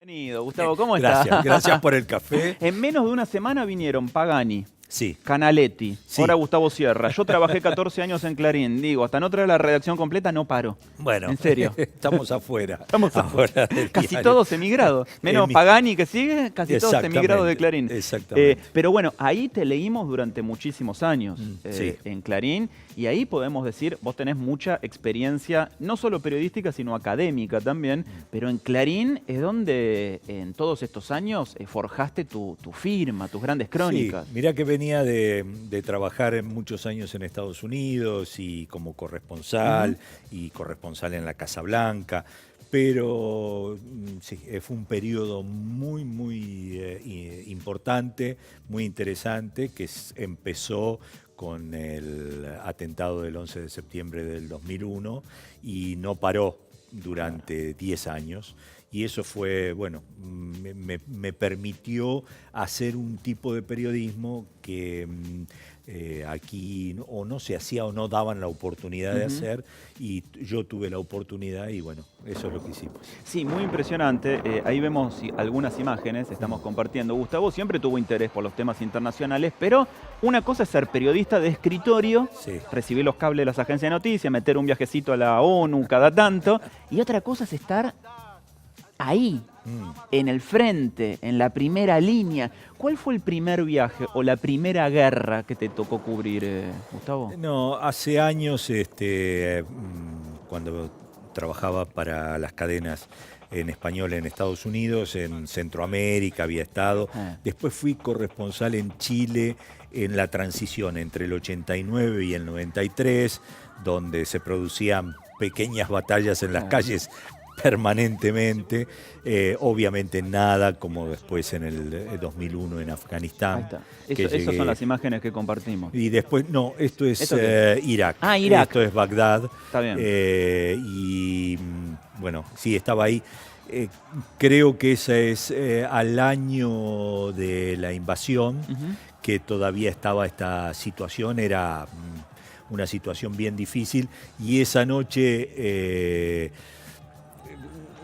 Bienvenido, Gustavo, ¿cómo estás? Gracias por el café. En menos de una semana vinieron Pagani, Sí. Canaletti, Sí. ahora Gustavo Sierra. Yo trabajé 14 años en Clarín, digo, hasta no traer la redacción completa no paro. Bueno, en serio. estamos afuera. Estamos afuera del Casi diario. todos emigrados. Menos Pagani que sigue, casi todos emigrados de Clarín. Exactamente. Pero bueno, ahí te leímos durante muchísimos años Sí. en Clarín, y ahí podemos decir, vos tenés mucha experiencia, no solo periodística, sino académica también, pero en Clarín es donde en todos estos años forjaste tu firma, tus grandes crónicas. Sí, mirá que venía de trabajar muchos años en Estados Unidos y como corresponsal y corresponsal en la Casa Blanca, pero sí, fue un periodo muy importante, muy interesante, que empezó con el atentado del 11 de septiembre del 2001 y no paró durante 10 años. Y eso fue, bueno, me permitió hacer un tipo de periodismo que aquí o no se hacía o no daban la oportunidad de hacer, y yo tuve la oportunidad y bueno, eso es lo que hicimos. Sí, muy impresionante. Ahí vemos algunas imágenes, estamos compartiendo. Gustavo siempre tuvo interés por los temas internacionales, pero una cosa es ser periodista de escritorio, Sí. recibir los cables de las agencias de noticias, meter un viajecito a la ONU cada tanto, y otra cosa es estar ahí, en el frente, en la primera línea. ¿Cuál fue el primer viaje o la primera guerra que te tocó cubrir, Gustavo? No, hace años, cuando trabajaba para las cadenas en español en Estados Unidos, en Centroamérica había estado. Después fui corresponsal en Chile en la transición entre el 89 y el 93, donde se producían pequeñas batallas en las calles permanentemente, obviamente nada como después en el 2001 en Afganistán. Esas son las imágenes que compartimos. Y después, no, esto es Irak. Ah, Irak. Esto es Bagdad. Está bien. Y bueno, sí, estaba ahí. Creo que ese es al año de la invasión, que todavía estaba esta situación, era una situación bien difícil, y esa noche...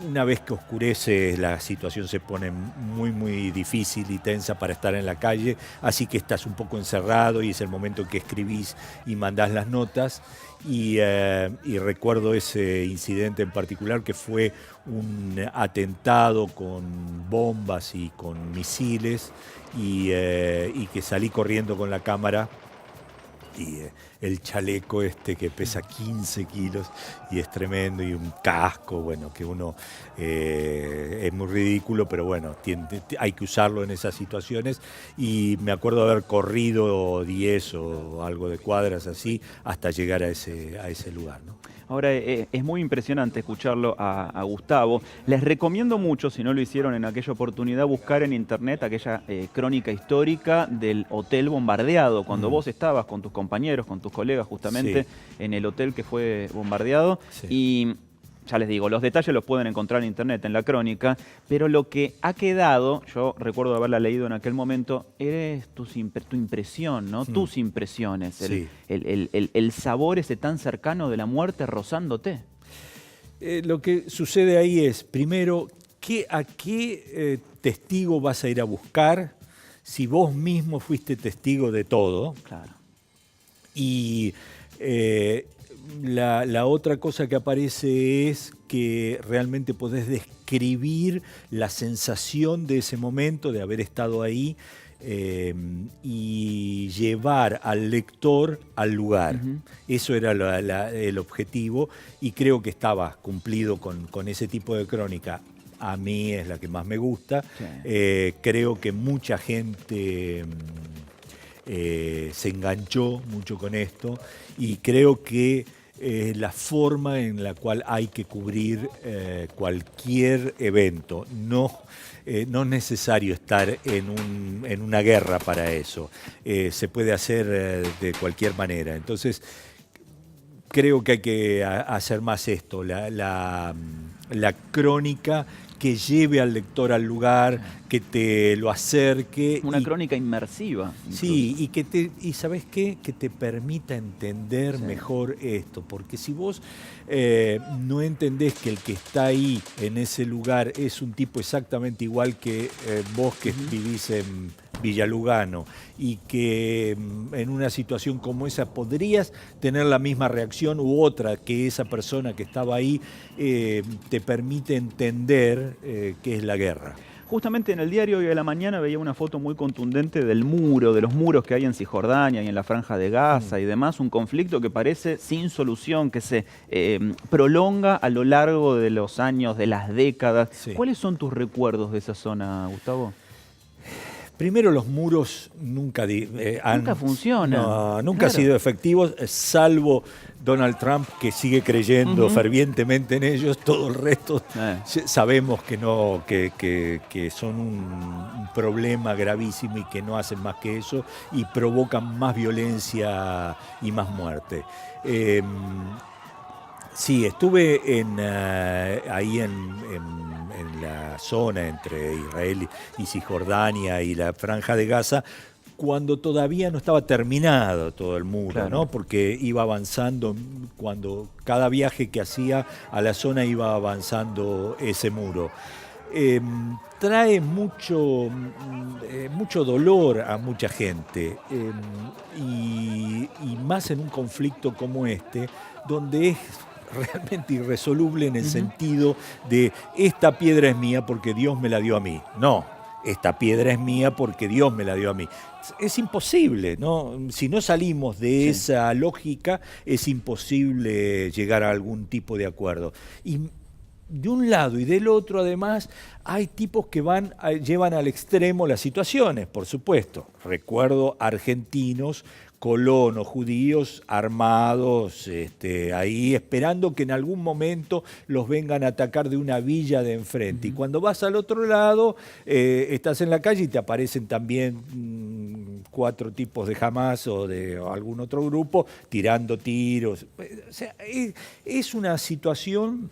una vez que oscurece, la situación se pone muy difícil y tensa para estar en la calle, así que estás un poco encerrado y es el momento que escribís y mandás las notas. Y recuerdo ese incidente en particular, que fue un atentado con bombas y con misiles, y que salí corriendo con la cámara. Y el chaleco que pesa 15 kilos y es tremendo, y un casco, bueno, que uno es muy ridículo, pero bueno, hay que usarlo en esas situaciones. Y me acuerdo de haber corrido 10 o algo de cuadras así hasta llegar a ese lugar, ¿no? Ahora, es muy impresionante escucharlo a Gustavo. Les recomiendo mucho, si no lo hicieron en aquella oportunidad, buscar en internet aquella crónica histórica del hotel bombardeado, cuando vos estabas con tus compañeros, con tus colegas justamente en el hotel que fue bombardeado. Sí. Y ya les digo, los detalles los pueden encontrar en internet, en la crónica, pero lo que ha quedado, yo recuerdo haberla leído en aquel momento, es tu impresión, ¿no? Tus impresiones, Sí. el sabor ese tan cercano de la muerte rozándote. Lo que sucede ahí es, primero, ¿a qué testigo vas a ir a buscar si vos mismo fuiste testigo de todo? Claro. Y la otra cosa que aparece es que realmente podés describir la sensación de ese momento, de haber estado ahí, y llevar al lector al lugar. Eso era el objetivo, y creo que estaba cumplido con ese tipo de crónica. A mí es la que más me gusta. Sí. Creo que mucha gente se enganchó mucho con esto, y creo que la forma en la cual hay que cubrir cualquier evento. No es necesario estar en una guerra para eso. Se puede hacer de cualquier manera. Entonces, creo que hay que hacer más esto, la crónica que lleve al lector al lugar, que te lo acerque. Una crónica inmersiva. Sí, y ¿sabes qué? Que te permita entender mejor esto, porque si vos no entendés que el que está ahí en ese lugar es un tipo exactamente igual que vos que vivís en Villa Lugano y que en una situación como esa podrías tener la misma reacción u otra que esa persona que estaba ahí, te permite entender qué es la guerra. Justamente en el diario Hoy de la Mañana veía una foto muy contundente del muro, de los muros que hay en Cisjordania y en la Franja de Gaza y demás, un conflicto que parece sin solución, que se prolonga a lo largo de los años, de las décadas. Sí. ¿Cuáles son tus recuerdos de esa zona, Gustavo? Primero, los muros nunca funcionan. No, nunca han sido efectivos, salvo Donald Trump, que sigue creyendo fervientemente en ellos. Todo el resto sabemos que no, que son un problema gravísimo y que no hacen más que eso y provocan más violencia y más muerte. Sí, estuve ahí en la zona entre Israel y Cisjordania y la Franja de Gaza cuando todavía no estaba terminado todo el muro, claro, ¿no? Porque iba avanzando, cuando cada viaje que hacía a la zona iba avanzando ese muro. Trae mucho dolor a mucha gente y más en un conflicto como este, donde es realmente irresoluble en el sentido de esta piedra es mía porque Dios me la dio a mí. No, esta piedra es mía porque Dios me la dio a mí. Es imposible, ¿no? Si no salimos de esa lógica, es imposible llegar a algún tipo de acuerdo. Y de un lado y del otro, además, hay tipos que llevan al extremo las situaciones, por supuesto. Recuerdo argentinos, colonos judíos armados, ahí esperando que en algún momento los vengan a atacar de una villa de enfrente. Y cuando vas al otro lado, estás en la calle y te aparecen también 4 tipos de Hamas o de algún otro grupo tirando tiros. O sea, es una situación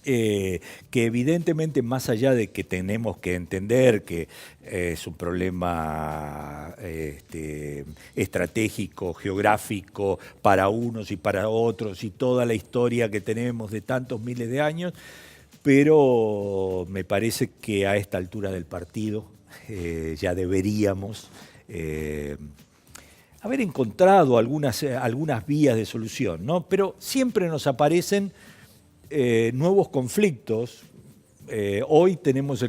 que evidentemente, más allá de que tenemos que entender que es un problema estratégico, geográfico, para unos y para otros, y toda la historia que tenemos de tantos miles de años, pero me parece que a esta altura del partido ya deberíamos haber encontrado algunas vías de solución, ¿no? Pero siempre nos aparecen nuevos conflictos. Hoy tenemos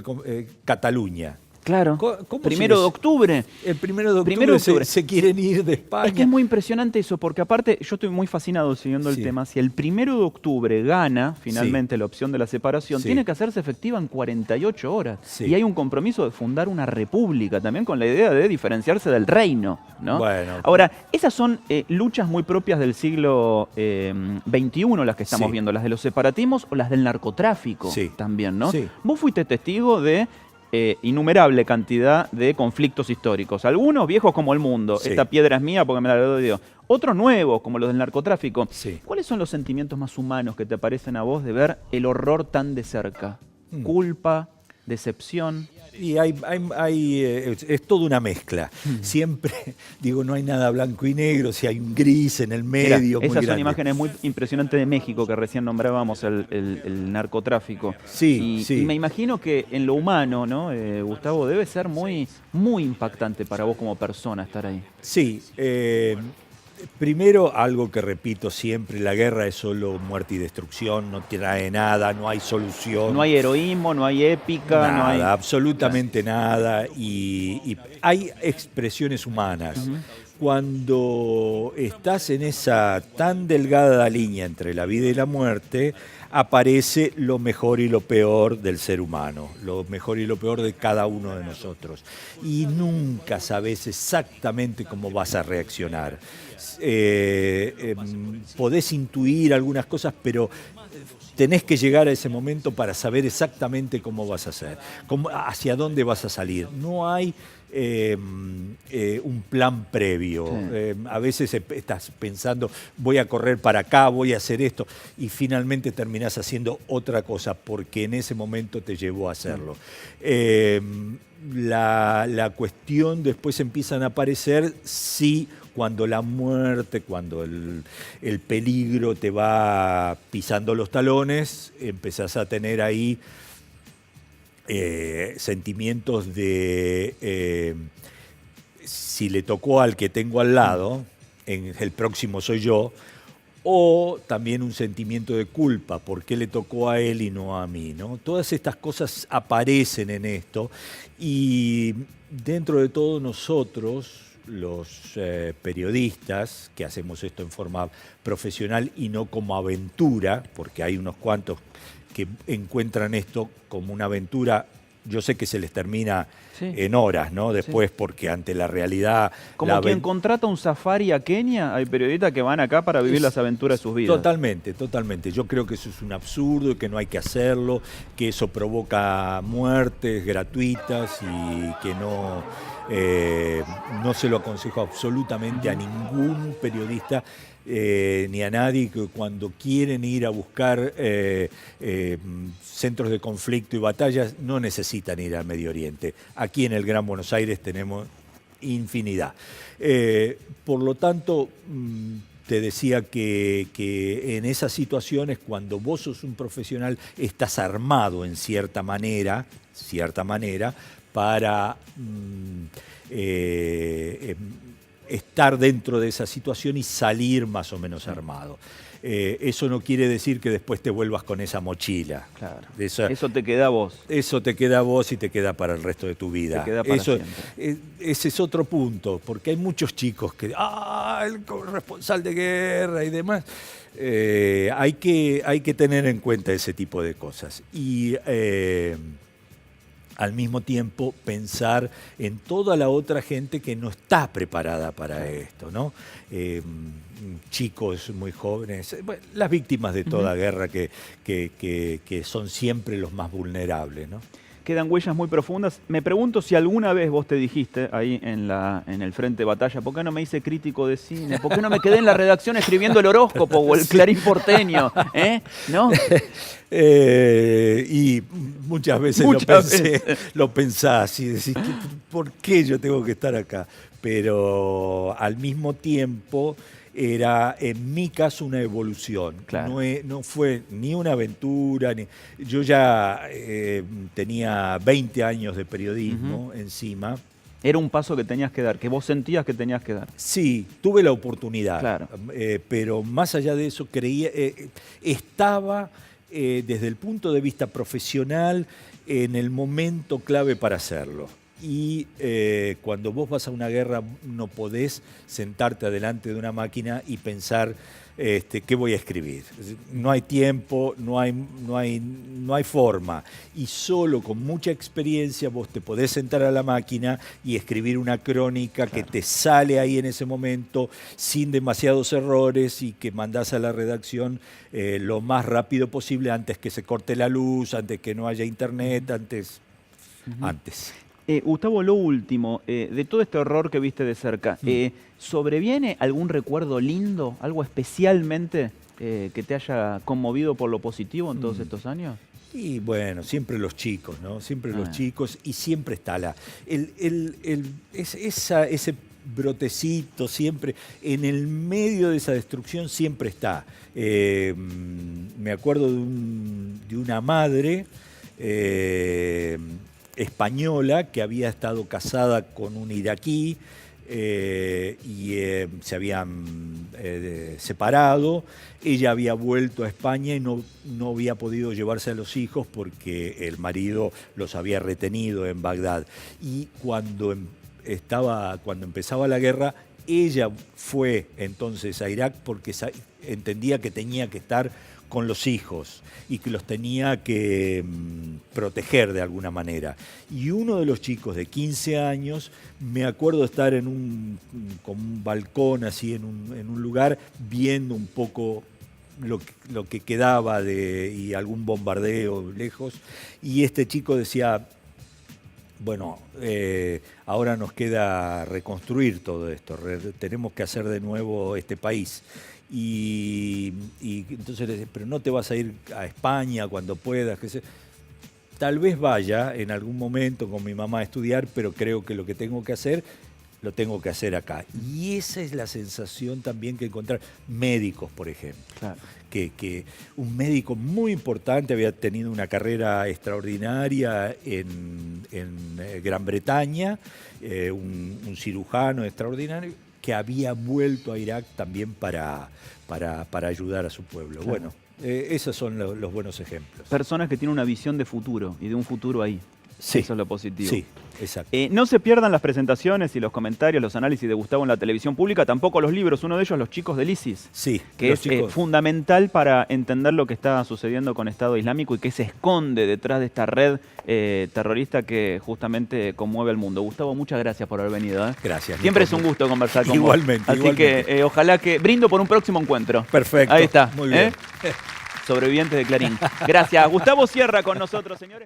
Cataluña. Claro, ¿Cómo 1 de octubre. El 1 de octubre se quieren ir de España. Es que es muy impresionante eso, porque aparte yo estoy muy fascinado siguiendo el tema. Si el 1 de octubre gana finalmente la opción de la separación, tiene que hacerse efectiva en 48 horas. Y hay un compromiso de fundar una república, también con la idea de diferenciarse del reino, ¿no? Bueno. Ahora, esas son luchas muy propias del siglo XXI, las que estamos viendo, las de los separatismos o las del narcotráfico también, ¿no? Sí. Vos fuiste testigo de innumerable cantidad de conflictos históricos. Algunos viejos como el mundo. Esta piedra es mía porque me la dio Dios. Otros nuevos, como los del narcotráfico. ¿Cuáles son los sentimientos más humanos que te aparecen a vos de ver el horror tan de cerca? ¿Culpa? ¿Decepción? Y es toda una mezcla. Siempre, digo, no hay nada blanco y negro, si hay un gris en el medio. Mirá, muy esas grande. son imágenes muy impresionantes de México, que recién nombrábamos el narcotráfico. Sí. Y me imagino que en lo humano, ¿no, Gustavo? Debe ser muy, muy impactante para vos como persona estar ahí. Sí. Primero, algo que repito siempre, la guerra es solo muerte y destrucción, no trae nada, no hay solución. No hay heroísmo, no hay épica, nada, no hay... absolutamente nada. Y hay expresiones humanas. Cuando estás en esa tan delgada línea entre la vida y la muerte, aparece lo mejor y lo peor del ser humano, lo mejor y lo peor de cada uno de nosotros. Y nunca sabes exactamente cómo vas a reaccionar. Podés intuir algunas cosas, pero tenés que llegar a ese momento para saber exactamente cómo vas a hacer, hacia dónde vas a salir. No hay un plan previo. Sí. A veces estás pensando, voy a correr para acá, voy a hacer esto, y finalmente terminás haciendo otra cosa porque en ese momento te llevó a hacerlo. La cuestión después empiezan a aparecer sí cuando la muerte, cuando el peligro te va pisando los talones, empezás a tener ahí sentimientos de si le tocó al que tengo al lado, el próximo soy yo, o también un sentimiento de culpa, ¿por qué le tocó a él y no a mí? ¿No? Todas estas cosas aparecen en esto y dentro de todo nosotros, los periodistas que hacemos esto en forma profesional y no como aventura, porque hay unos cuantos que encuentran esto como una aventura, yo sé que se les termina en horas, ¿no? Después, porque ante la realidad... Como quien contrata un safari a Kenia, hay periodistas que van acá para vivir las aventuras de sus vidas. Totalmente, totalmente. Yo creo que eso es un absurdo y que no hay que hacerlo, que eso provoca muertes gratuitas y que no se lo aconsejo absolutamente a ningún periodista. Ni a nadie que cuando quieren ir a buscar centros de conflicto y batallas no necesitan ir al Medio Oriente. Aquí en el Gran Buenos Aires tenemos infinidad. Por lo tanto, te decía que en esas situaciones, cuando vos sos un profesional, estás armado en cierta manera para estar dentro de esa situación y salir más o menos armado. Eso no quiere decir que después te vuelvas con esa mochila. Claro. Eso te queda a vos. Eso te queda a vos y te queda para el resto de tu vida. Te queda para siempre. Ese es otro punto, porque hay muchos chicos que, el corresponsal de guerra y demás. Hay que tener en cuenta ese tipo de cosas. Y al mismo tiempo pensar en toda la otra gente que no está preparada para esto, ¿no? Chicos muy jóvenes, bueno, las víctimas de toda guerra que son siempre los más vulnerables, ¿no? Quedan huellas muy profundas. Me pregunto si alguna vez vos te dijiste ahí en el frente de batalla, ¿por qué no me hice crítico de cine? ¿Por qué no me quedé en la redacción escribiendo el horóscopo o el Clarín porteño? ¿No? Y muchas veces lo pensás y decís, ¿por qué yo tengo que estar acá? Pero al mismo tiempo era, en mi caso, una evolución. Claro. No fue ni una aventura. Yo ya tenía 20 años de periodismo encima. Era un paso que tenías que dar, que vos sentías que tenías que dar. Sí, tuve la oportunidad. Claro. Pero más allá de eso, creía, estaba desde el punto de vista profesional en el momento clave para hacerlo. Y cuando vos vas a una guerra no podés sentarte adelante de una máquina y pensar qué voy a escribir. No hay tiempo, no hay forma. Y solo con mucha experiencia vos te podés sentar a la máquina y escribir una crónica que te sale ahí en ese momento sin demasiados errores y que mandás a la redacción lo más rápido posible antes que se corte la luz, antes que no haya internet, antes. Gustavo, lo último, de todo este horror que viste de cerca, ¿sobreviene algún recuerdo lindo, algo especialmente que te haya conmovido por lo positivo en todos estos años? Y bueno, siempre los chicos, ¿no? Siempre los chicos y siempre está ese brotecito, siempre, en el medio de esa destrucción siempre está. Me acuerdo de una madre española que había estado casada con un iraquí y se habían separado. Ella había vuelto a España y no había podido llevarse a los hijos porque el marido los había retenido en Bagdad. Y cuando empezaba la guerra, ella fue entonces a Irak porque entendía que tenía que estar con los hijos y que los tenía que proteger de alguna manera. Y uno de los chicos de 15 años, me acuerdo de estar con un balcón así en un lugar, viendo un poco lo que quedaba y algún bombardeo lejos. Y este chico decía, bueno, ahora nos queda reconstruir todo esto, tenemos que hacer de nuevo este país. Y entonces le decía, pero no te vas a ir a España cuando puedas, que tal vez vaya en algún momento con mi mamá a estudiar, pero creo que lo que tengo que hacer, lo tengo que hacer acá. Y esa es la sensación también que encontrar médicos, por ejemplo. Claro. Que un médico muy importante había tenido una carrera extraordinaria en Gran Bretaña, un cirujano extraordinario, que había vuelto a Irak también para ayudar a su pueblo. Claro. Bueno, esos son los buenos ejemplos. Personas que tienen una visión de futuro y de un futuro ahí. Sí. Eso es lo positivo. Sí, exacto. No se pierdan las presentaciones y los comentarios, los análisis de Gustavo en la televisión pública, tampoco los libros, uno de ellos Los chicos del ISIS, Sí, que es fundamental para entender lo que está sucediendo con Estado Islámico y que se esconde detrás de esta red terrorista que justamente conmueve al mundo. Gustavo, muchas gracias por haber venido. Gracias. Siempre Nico. es un gusto conversar con Igualmente, vos. Así igualmente. que ojalá que brindo por un próximo encuentro. Perfecto. Ahí está. Muy bien. Sobrevivientes de Clarín. Gracias. Gustavo Sierra con nosotros, señores.